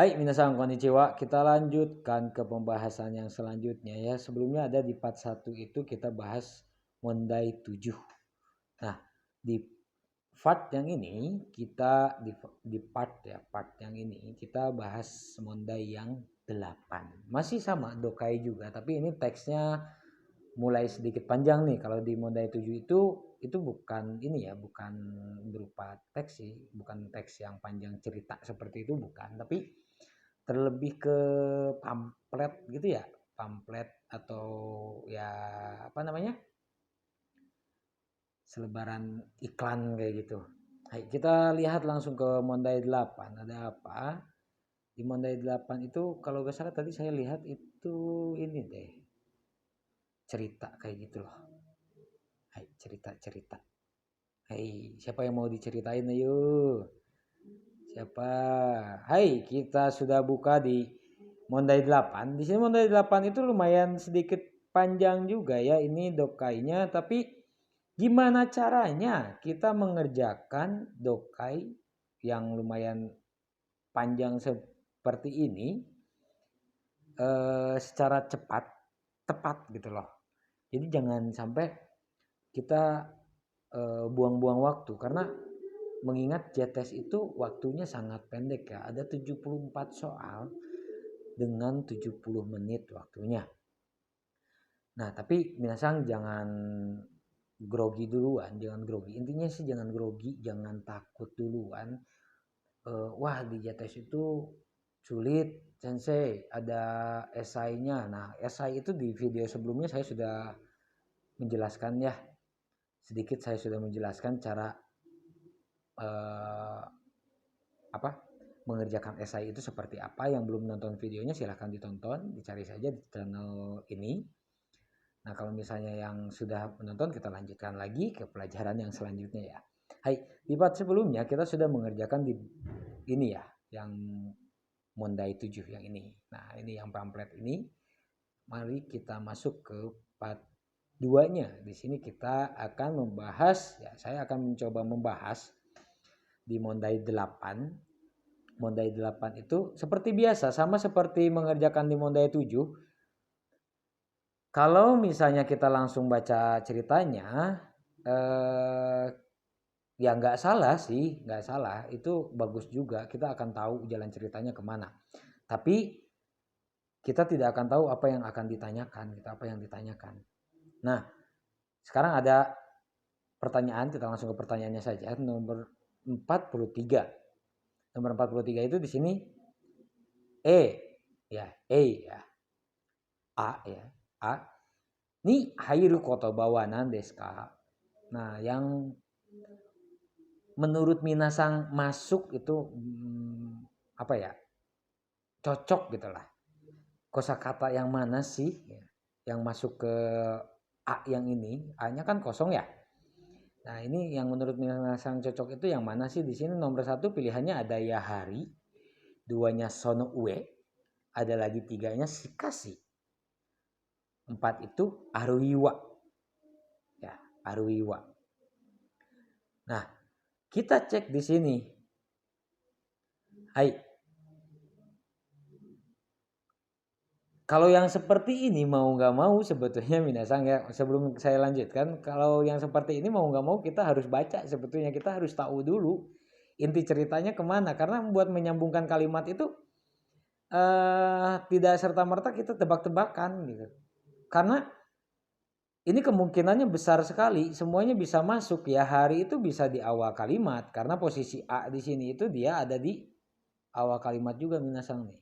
Hai minasan konnichiwa, kita lanjutkan ke pembahasan yang selanjutnya ya. Sebelumnya ada di part 1 itu kita bahas Mondai 7. Nah, di part yang ini kita di part yang ini kita bahas Mondai yang 8. Masih sama Dokai juga, tapi ini teksnya mulai sedikit panjang nih. Kalau di Mondai 7 itu bukan ini ya, bukan berupa teks sih, bukan teks yang panjang cerita seperti itu bukan, tapi terlebih ke pamflet gitu ya, pamflet atau ya apa namanya, selebaran iklan kayak gitu. Hai, kita lihat langsung ke Mondai 8 ada apa. Di Mondai 8 itu kalau gak salah tadi saya lihat itu ini deh, cerita kayak gitu loh. Hai, cerita-cerita. Hai, siapa yang mau diceritain ayo? Siapa? Hai, kita sudah buka di Mondai 8. Di sini Mondai 8 itu lumayan sedikit panjang juga ya ini dokainya, tapi gimana caranya kita mengerjakan dokai yang lumayan panjang seperti ini secara cepat, tepat gitu loh. Jadi jangan sampai kita buang-buang waktu, karena mengingat JTS itu waktunya sangat pendek ya. Ada 74 soal dengan 70 menit waktunya. Nah, tapi minasan jangan grogi duluan, jangan grogi. Intinya sih jangan grogi, jangan takut duluan. Wah, di JTS itu sulit, sensei, ada esainya. Nah, esai itu di video sebelumnya saya sudah menjelaskan ya. Sedikit saya sudah menjelaskan cara apa mengerjakan esai itu seperti apa. Yang belum nonton videonya silahkan ditonton, dicari saja di channel ini. Nah, kalau misalnya yang sudah menonton, kita lanjutkan lagi ke pelajaran yang selanjutnya ya. Hai, di part sebelumnya kita sudah mengerjakan di ini ya, yang Mondai 7 yang ini. Nah, ini yang pamflet ini. Mari kita masuk ke part 2-nya. Di sini kita akan membahas ya, saya akan mencoba membahas di Mondai 8. Mondai 8 itu seperti biasa, sama seperti mengerjakan di Mondai 7. Kalau misalnya kita langsung baca ceritanya, ya nggak salah sih, nggak salah. Itu bagus juga, kita akan tahu jalan ceritanya kemana. Tapi kita tidak akan tahu apa yang akan ditanyakan. Nah, sekarang ada pertanyaan, kita langsung ke pertanyaannya saja. Nomor 43. Nomor 43 itu di sini E ya, A ya. A. Ni hairu kotoba wa nan desu ka? Nah, yang menurut Minasang masuk itu apa ya? Cocok gitulah. Kosakata yang mana sih yang masuk ke A yang ini? A-nya kan kosong ya. Nah, ini yang menurut Minasang cocok itu yang mana sih? Di sini nomor 1 pilihannya ada Yahari, 2-nya Sono Ue, ada lagi 3-nya Shikashi. 4 itu Aruiwa. Ya, Aruiwa. Nah, kita cek di sini. Hai. Kalau yang seperti ini mau nggak mau sebetulnya Minasang ya, sebelum saya lanjutkan, kalau yang seperti ini mau nggak mau kita harus baca, sebetulnya kita harus tahu dulu inti ceritanya kemana, karena buat menyambungkan kalimat itu tidak serta-merta kita tebak-tebakan gitu. Karena ini kemungkinannya besar sekali, semuanya bisa masuk ya. Hari itu bisa di awal kalimat, karena posisi A di sini itu dia ada di awal kalimat juga Minasang nih.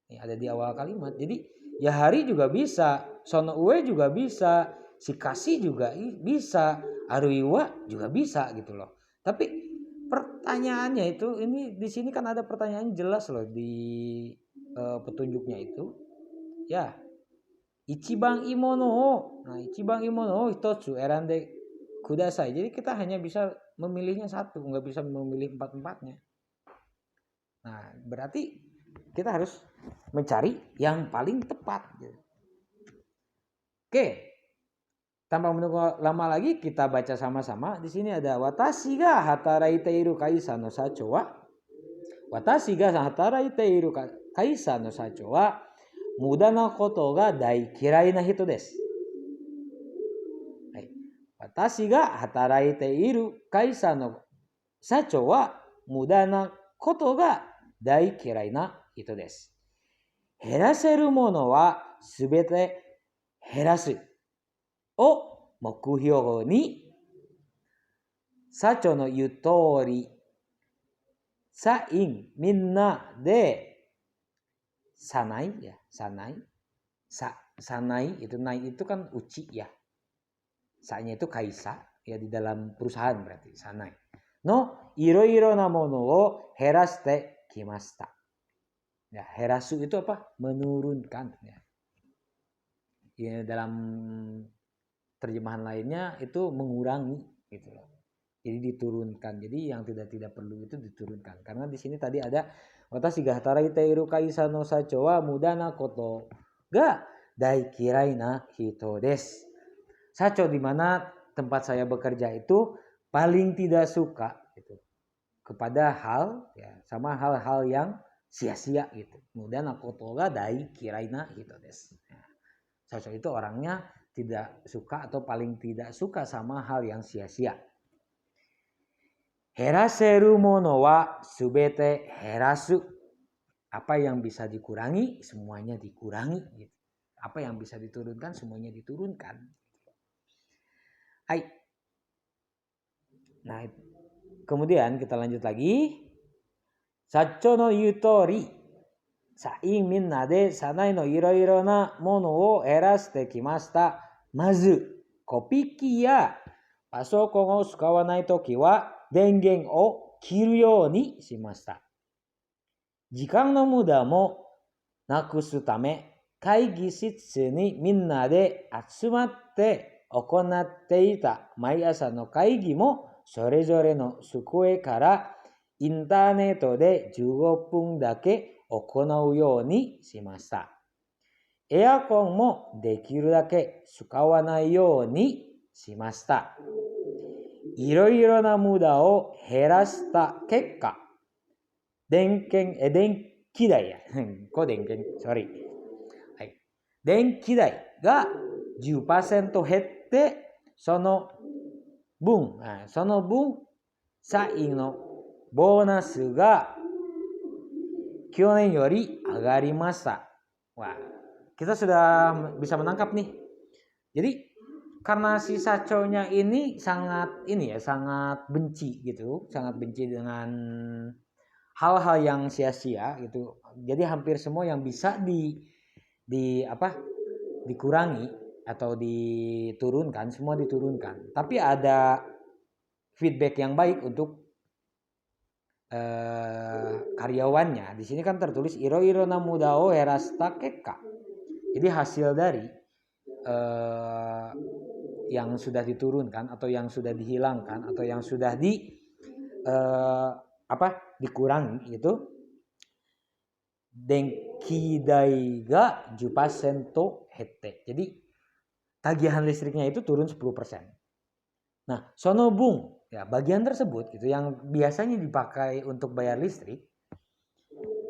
Nih ada di awal kalimat. Jadi ya hari juga bisa, Sono Ue juga bisa, Shikashi juga bisa, Aruiwa juga bisa gitu loh. Tapi pertanyaannya itu ini di sini kan ada pertanyaan jelas loh di petunjuknya itu. Ya, Ichiban imono. Nah, Ichiban imono hitotsu erande kudasai. Jadi kita hanya bisa memilihnya satu, nggak bisa memilih empat-empatnya. Nah, berarti kita harus mencari yang paling tepat. Oke, tanpa menunggu lama lagi kita baca sama-sama. Di sini ada watashi ga hataraite iru kaisa no sacho wa Watashi ga hataraite iru kaisan no sacho wa muda na koto ga dai kirai na hito desu. Watashi ga hataraite iru kaisan no sacho wa muda na koto ga dai kirai na hito desu. Heraseru mono wa subete herasu o mokuhyou ni sacho no言う通りsaing minna de sanai ya sanai itu nai itu kan uci ya, sa-nya itu kaisa ya di dalam perusahaan berarti sanai no iro-iro na mono o heraste kimashita ya. Herasu itu apa? Menurunkan ya. Ya dalam terjemahan lainnya itu mengurangi gitu loh. Jadi diturunkan. Jadi yang tidak perlu itu diturunkan. Karena di sini tadi ada watashi ga hataraite iru kaisa no sacho wa muda na koto ga dai kirai na hito desu. Sacho di mana tempat saya bekerja itu paling tidak suka gitu. Kepada hal ya sama hal-hal yang sia-sia gitu. Muda na koto ga dai kirai na hito desu. Sacho itu orangnya tidak suka atau paling tidak suka sama hal yang sia-sia. Heraseru mono wa subete herasu. Apa yang bisa dikurangi, semuanya dikurangi. Gitu. Apa yang bisa diturunkan, semuanya diturunkan. Hai. Nah, kemudian kita lanjut lagi. Sacho no yutori. Saing minna de sanai no iro-iro na mono o heraste kimashita. Mazu, kopiki ya pasokon o tsukawanai toki wa dengen o kiru you ni shimashita. Jikan no muda mo nakusu tame kaigi shitsu ni minna de atsumatte okonatte ita maiasa no kaigi mo sorezore no sukue kara intaneto de 15分だけ行うようにしました。エアコンもできるだけ使わないようにしました。いろいろな無駄を減らした結果、電気代や。これsorry。はい。電気代が 10% 減って、その分、社員のボーナスが去年より上がりました。Wah, kita sudah bisa menangkap nih. Jadi karena si Sacho-nya ini sangat benci gitu, sangat benci dengan hal-hal yang sia-sia gitu. Jadi hampir semua yang bisa dikurangi atau diturunkan, semua diturunkan. Tapi ada feedback yang baik untuk karyawannya. Di sini kan tertulis iro-iro na muda o herashita kekka. Jadi hasil dari yang sudah diturunkan atau yang sudah dihilangkan atau yang sudah dikurangi itu denki dai ga 10% hette. Jadi tagihan listriknya itu turun 10%. Nah, sono bung ya, bagian tersebut gitu yang biasanya dipakai untuk bayar listrik,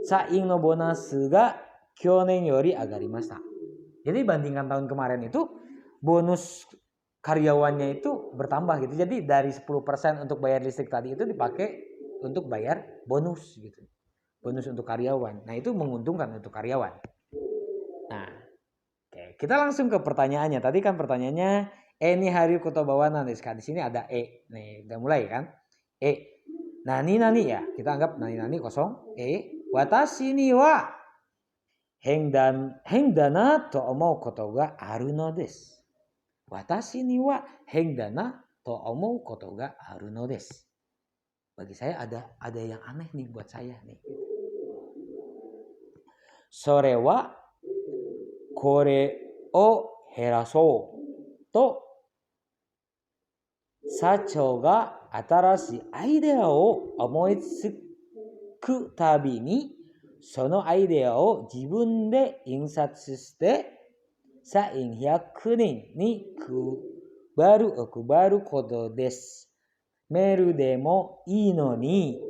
saing no bonasu ga kyonen yori agarimashita. Jadi bandingkan tahun kemarin itu bonus karyawannya itu bertambah gitu. Jadi dari 10% untuk bayar listrik tadi itu dipakai untuk bayar bonus gitu. Bonus untuk karyawan. Nah, itu menguntungkan untuk karyawan. Nah, oke, kita langsung ke pertanyaannya. Tadi kan pertanyaannya ni hari kotoba wa nan desu ka? Di sini ada nih, udah mulai kan? Nani ya. Kita anggap nani kosong. Watashi ni wa hen dana to omou koto ga aru no desu. Watashi ni wa hen dana to omou koto ga aru no desu. Bagi saya ada yang aneh nih buat saya nih. Sore wa kore o herasou to Sacho ga atarashi idea o omoitsuku tabi ni sono idea o jibun de insatsu shite sain 100人に配ることです。メールでもいいのに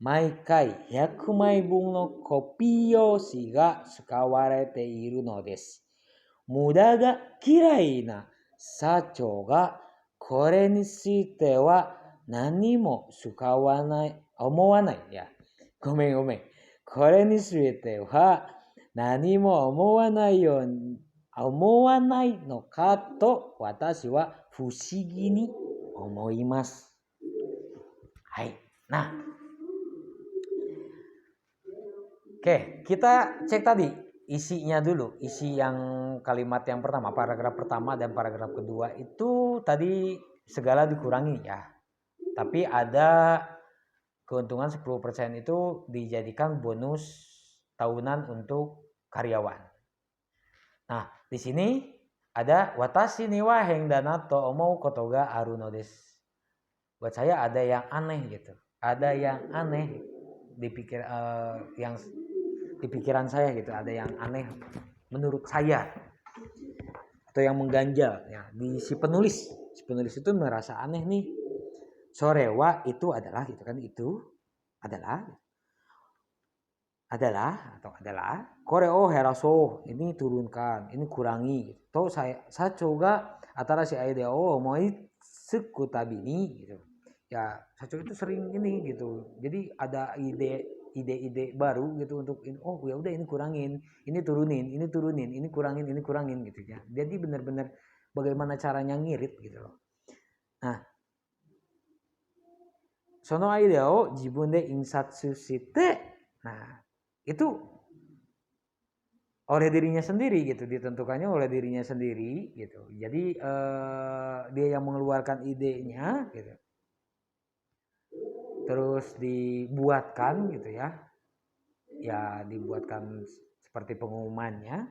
毎回100枚分のコピー用紙が使われているのです。無駄が嫌いな社長がこれについては何も思わない。いや、ごめん。これについては何も思わないのかと私は不思議に思います。はい。Nah, oke, kita cek tadi isinya dulu. Isi yang kalimat yang pertama, paragraf pertama dan paragraf kedua itu tadi segala dikurangi ya. Tapi ada keuntungan 10% itu dijadikan bonus tahunan untuk karyawan. Nah, di sini ada watashi ni wa hendana to omou koto ga aru no desu. Buat saya ada yang aneh gitu. Ada yang aneh yang di pikiran saya gitu, ada yang aneh menurut saya atau yang mengganjal ya di si penulis itu merasa aneh nih. Sorewa itu adalah gitu kan, itu adalah koreo heraso, ini turunkan, ini kurangi gitu. Sacho ga atarashi idea o omoi suku tabini gitu. Ya, Sacho itu sering ini gitu. Jadi ada ide-ide baru gitu untuk oh ya udah ini kurangin, ini turunin, ini kurangin gitu ya. Jadi benar-benar bagaimana caranya ngirit gitu loh. Nah, sono idea o jibun de insatsu shite. Nah, itu oleh dirinya sendiri gitu, ditentukannya oleh dirinya sendiri gitu. Jadi dia yang mengeluarkan idenya gitu. Terus dibuatkan gitu ya. Ya dibuatkan seperti pengumumannya.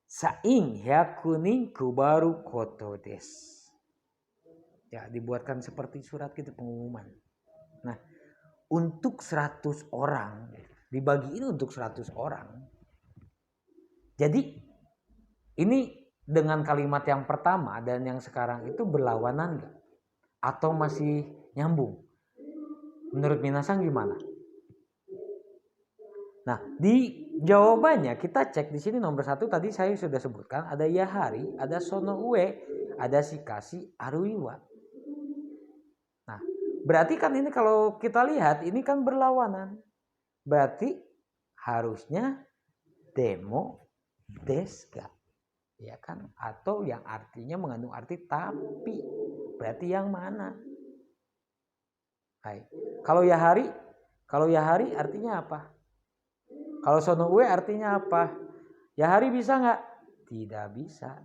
Saing hyakunin kubaru koto desu. Ya dibuatkan seperti surat gitu pengumuman. Nah, untuk 100 orang, dibagiin untuk 100 orang. Jadi ini dengan kalimat yang pertama dan yang sekarang itu berlawanan gak? Atau masih nyambung? Menurut Minasang gimana? Nah, di jawabannya kita cek di sini nomor 1 tadi saya sudah sebutkan, ada yahari, ada sono ue, ada shikashi, aruiwa. Nah, berarti kan ini kalau kita lihat ini kan berlawanan. Berarti harusnya demo deska, ya kan? Atau yang artinya mengandung arti tapi. Berarti yang mana? Hai. Kalau yahari artinya apa? Kalau sono ue artinya apa? Yahari bisa nggak? Tidak bisa.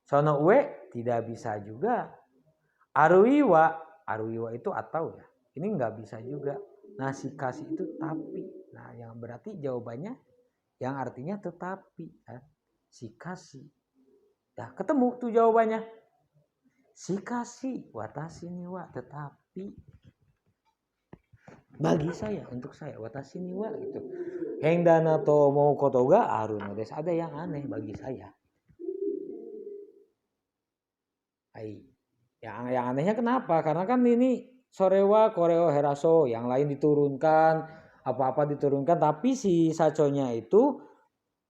Sono ue tidak bisa juga. Aruiwa itu atau ya. Ini nggak bisa juga. Nah, shikashi itu tapi. Nah, yang berarti jawabannya yang artinya tetapi. Shikashi. Dah ketemu tuh jawabannya. Shikashi watashi ni wa, tetapi bagi saya, untuk saya watashi ni wa gitu. Hendana to mau koto ga aru no desu. Ada yang aneh bagi saya. Yang anehnya kenapa? Karena kan ini sorewa koreo heraso, yang lain diturunkan, apa-apa diturunkan, tapi si saconya itu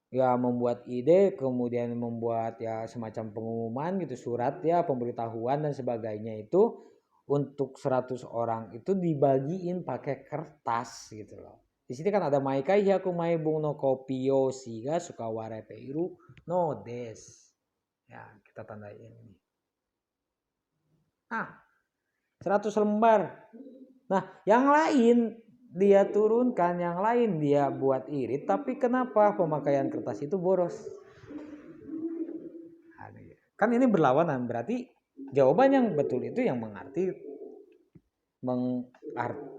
ya membuat ide, kemudian membuat ya semacam pengumuman gitu, surat ya, pemberitahuan dan sebagainya itu untuk 100 orang itu dibagiin pakai kertas gitu loh. Di sini kan ada maikai hyaku maibung no kopio shiga sukaware teiru no des. Ya, kita tandain ini. Nah, 100 lembar. Nah, yang lain dia turunkan, yang lain dia buat irit, tapi kenapa pemakaian kertas itu boros? Kan ini berlawanan, berarti jawaban yang betul itu yang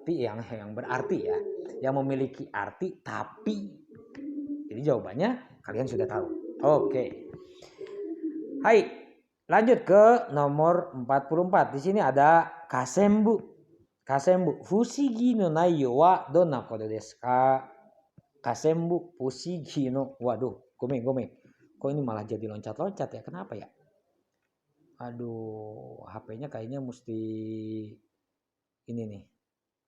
yang berarti ya, yang memiliki arti tapi. Jadi jawabannya kalian sudah tahu. Oke. Hai. Lanjut ke nomor 44. Di sini ada kasembu. Fushigi no naiyo wa donna koto desu ka? Kasembu fushigi no. Waduh, gomeng. Kok ini malah jadi loncat-loncat ya? Kenapa ya? Aduh, HP-nya kayaknya mesti ini nih.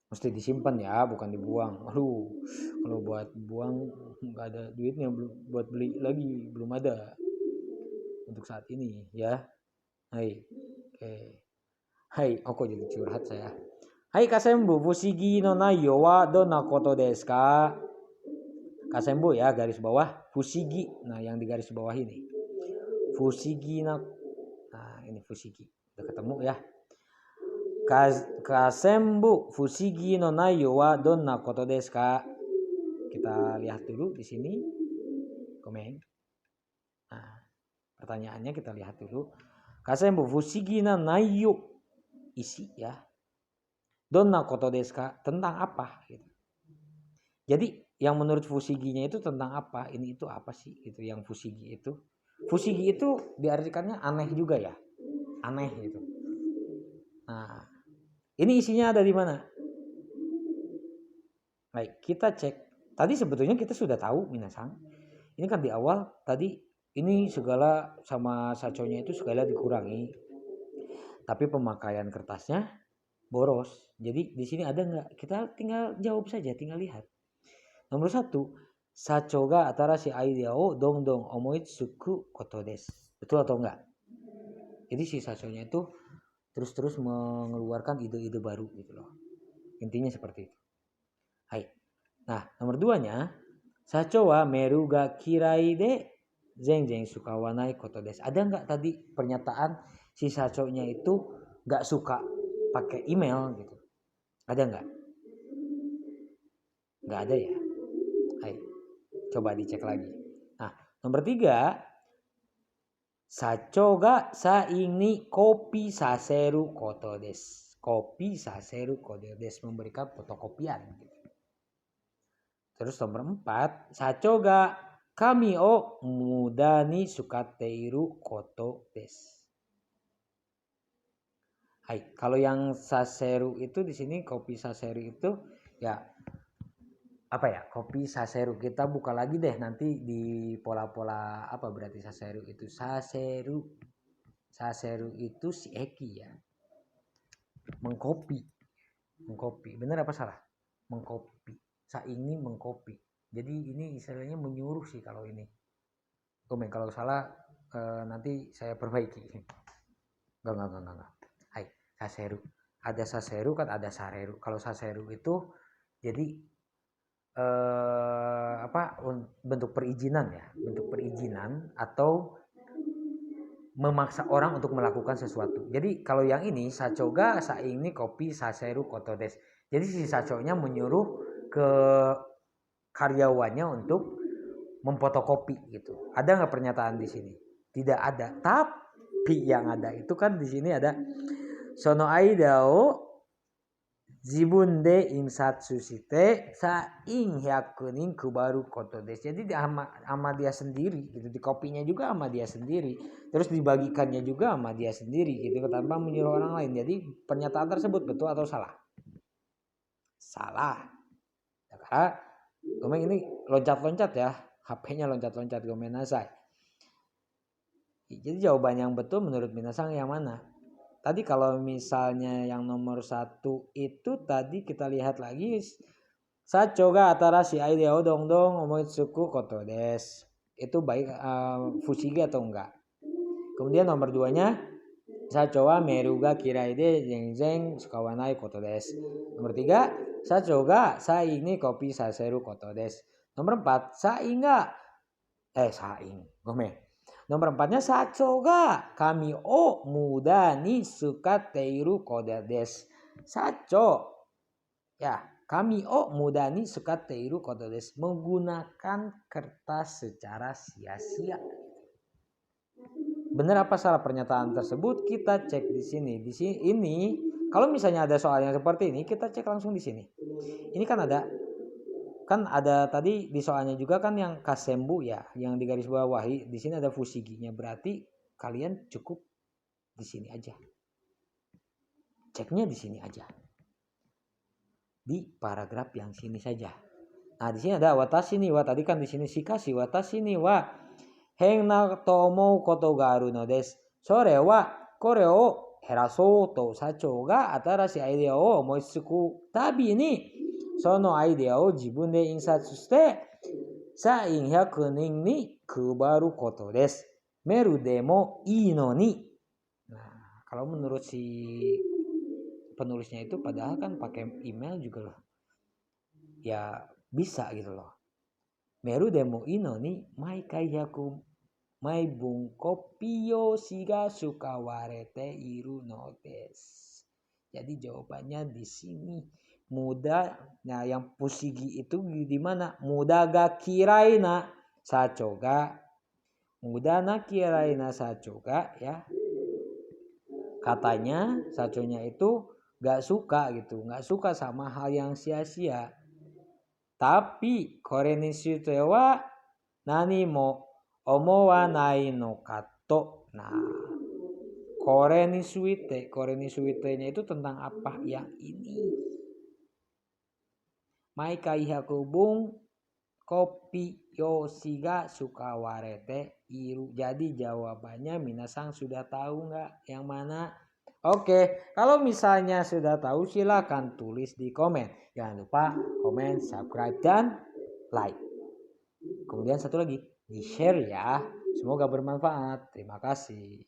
Mesti disimpan ya, bukan dibuang. Aduh, kalau buat buang nggak ada duitnya, buat beli lagi belum ada untuk saat ini ya. Hai, oke. Hai, kok jadi curhat saya. Hai Kasembu, fushigi no naiyo wa donna koto desu ka? Kasembu ya, garis bawah fushigi. Nah, yang di garis bawah ini. Fushigi na. Nah, ini fushigi. Udah ketemu ya. Kasembu fushigi no naiyo wa donna koto desu ka? Kita lihat dulu di sini. Komen. Nah, pertanyaannya kita lihat dulu. Kasembu fushigi na naiyo, isi ya. Donna koto desu ka? Tentang apa gitu. Jadi yang menurut fusiginya itu tentang apa? Ini itu apa sih itu yang fusigi itu? Fusigi itu diartikannya aneh juga ya. Aneh gitu. Nah, ini isinya ada di mana? Baik, kita cek. Tadi sebetulnya kita sudah tahu minasang. Ini kan di awal tadi ini segala sama saconya itu segala dikurangi. Tapi pemakaian kertasnya boros. Jadi di sini ada nggak? Kita tinggal jawab saja, tinggal lihat. Nomor 1, sacho ga atarashii idea o dong omoitsuku koto desu. Betul atau enggak? Jadi si sachonya itu terus-terus mengeluarkan ide-ide baru gitu loh. Intinya seperti itu. Hai. Nah, nomor 2-nya, sacho wa meru ga kirai de zenzen suka wa nai koto desu. Ada enggak tadi pernyataan si sachonya itu enggak suka pakai email gitu? Ada enggak? Enggak ada ya? Hai. Coba dicek lagi. Nah, nomor 3, sacho ga saing ni kopi saseru koto desu. Kopi saseru koto desu, memberikan fotokopian. Terus nomor 4, sacho ga kami o muda ni sukateiru koto desu. Hai, kalau yang saseru itu di sini kopi saseru itu ya apa ya, kopi saseru kita buka lagi deh nanti di pola-pola apa berarti saseru itu. Saseru itu si Eki ya, mengkopi bener apa salah? Mengkopi, saingi mengkopi, jadi ini istilahnya menyuruh sih kalau ini. Komen kalau salah nanti saya perbaiki. Enggak. Hai, saseru, ada saseru kan ada sareru. Kalau saseru itu jadi bentuk perizinan ya, bentuk perizinan atau memaksa orang untuk melakukan sesuatu. Jadi kalau yang ini sacho ga saing ni kopi saseru koto desu. Jadi si sachonya menyuruh ke karyawannya untuk memfotokopi gitu. Ada nggak pernyataan di sini? Tidak ada. Tapi yang ada itu kan di sini ada sono aida o zibun de insatsu shite saing hyakunin kubaru koto desu. Jadi sama dia sendiri gitu, di kopinya juga sama dia sendiri, terus dibagikannya juga sama dia sendiri gitu tanpa menyuruh orang lain. Jadi pernyataan tersebut betul atau salah? Salah. Ya, karena Gomeng ini loncat-loncat ya, HP-nya loncat-loncat gomenasai. Jadi jawaban yang betul menurut minasang yang mana? Tadi kalau misalnya yang nomor 1 itu tadi kita lihat lagi, sacho ga atarashi idea o dong omoitsuku koto desu. Itu baik fushigi atau enggak? Kemudian nomor 2-nya, sacho wa meru ga kirai de zenzen sukawanai koto desu. Nomor 3, sacho ga saing ni kopi saseru koto desu. Nomor 4, Nomor 4-nya sacho ga kami o muda ni sukateiru koto desu. Sacho ya, kami o muda ni sukateiru koto desu, menggunakan kertas secara sia-sia. Benar apa salah pernyataan tersebut? Kita cek di sini. Di sini ini kalau misalnya ada soal yang seperti ini, kita cek langsung di sini. Ini kan ada tadi di soalnya juga kan yang kasembu ya, yang di garis bawahi. Di sini ada fusiginya, berarti kalian cukup di sini aja. Ceknya di sini aja. Di paragraf yang sini saja. Nah, di sini ada watashi ni wa, tadi kan di sini shikashi watashi ni wa hen na to omou koto ga aru no desu. Sore wa kore o herasoto sacho ga atarashi idea o omoitsuku tabi ni sono idea o jibun de insatsu shite sain 100 nin ni kubaru koto desu. Meru demo ii no ni. Nah, kalau menurut si penulisnya itu padahal kan pakai email juga loh. Ya bisa gitu loh. Meru demo ino ni mai kaihaku mai bung kopio shiga sukawarete iru no desu. Jadi jawabannya di sini muda. Nah, yang pusigi itu di mana? Muda ga kirai na sacho ga. Muda na kirai na sacho ga ya. Katanya sachonya itu gak suka gitu, gak suka sama hal yang sia-sia. Tapi kore ni shite wa nani mo omowanai no kato. Nah, kore ni suite-nya itu tentang apa yang ini. Mai kaihaku bung kopi yoshi ga sukawarete iru. Jadi jawabannya minasang sudah tahu nggak yang mana? Oke, kalau misalnya sudah tahu silakan tulis di komen. Jangan lupa komen, subscribe, dan like. Kemudian satu lagi, di share ya. Semoga bermanfaat. Terima kasih.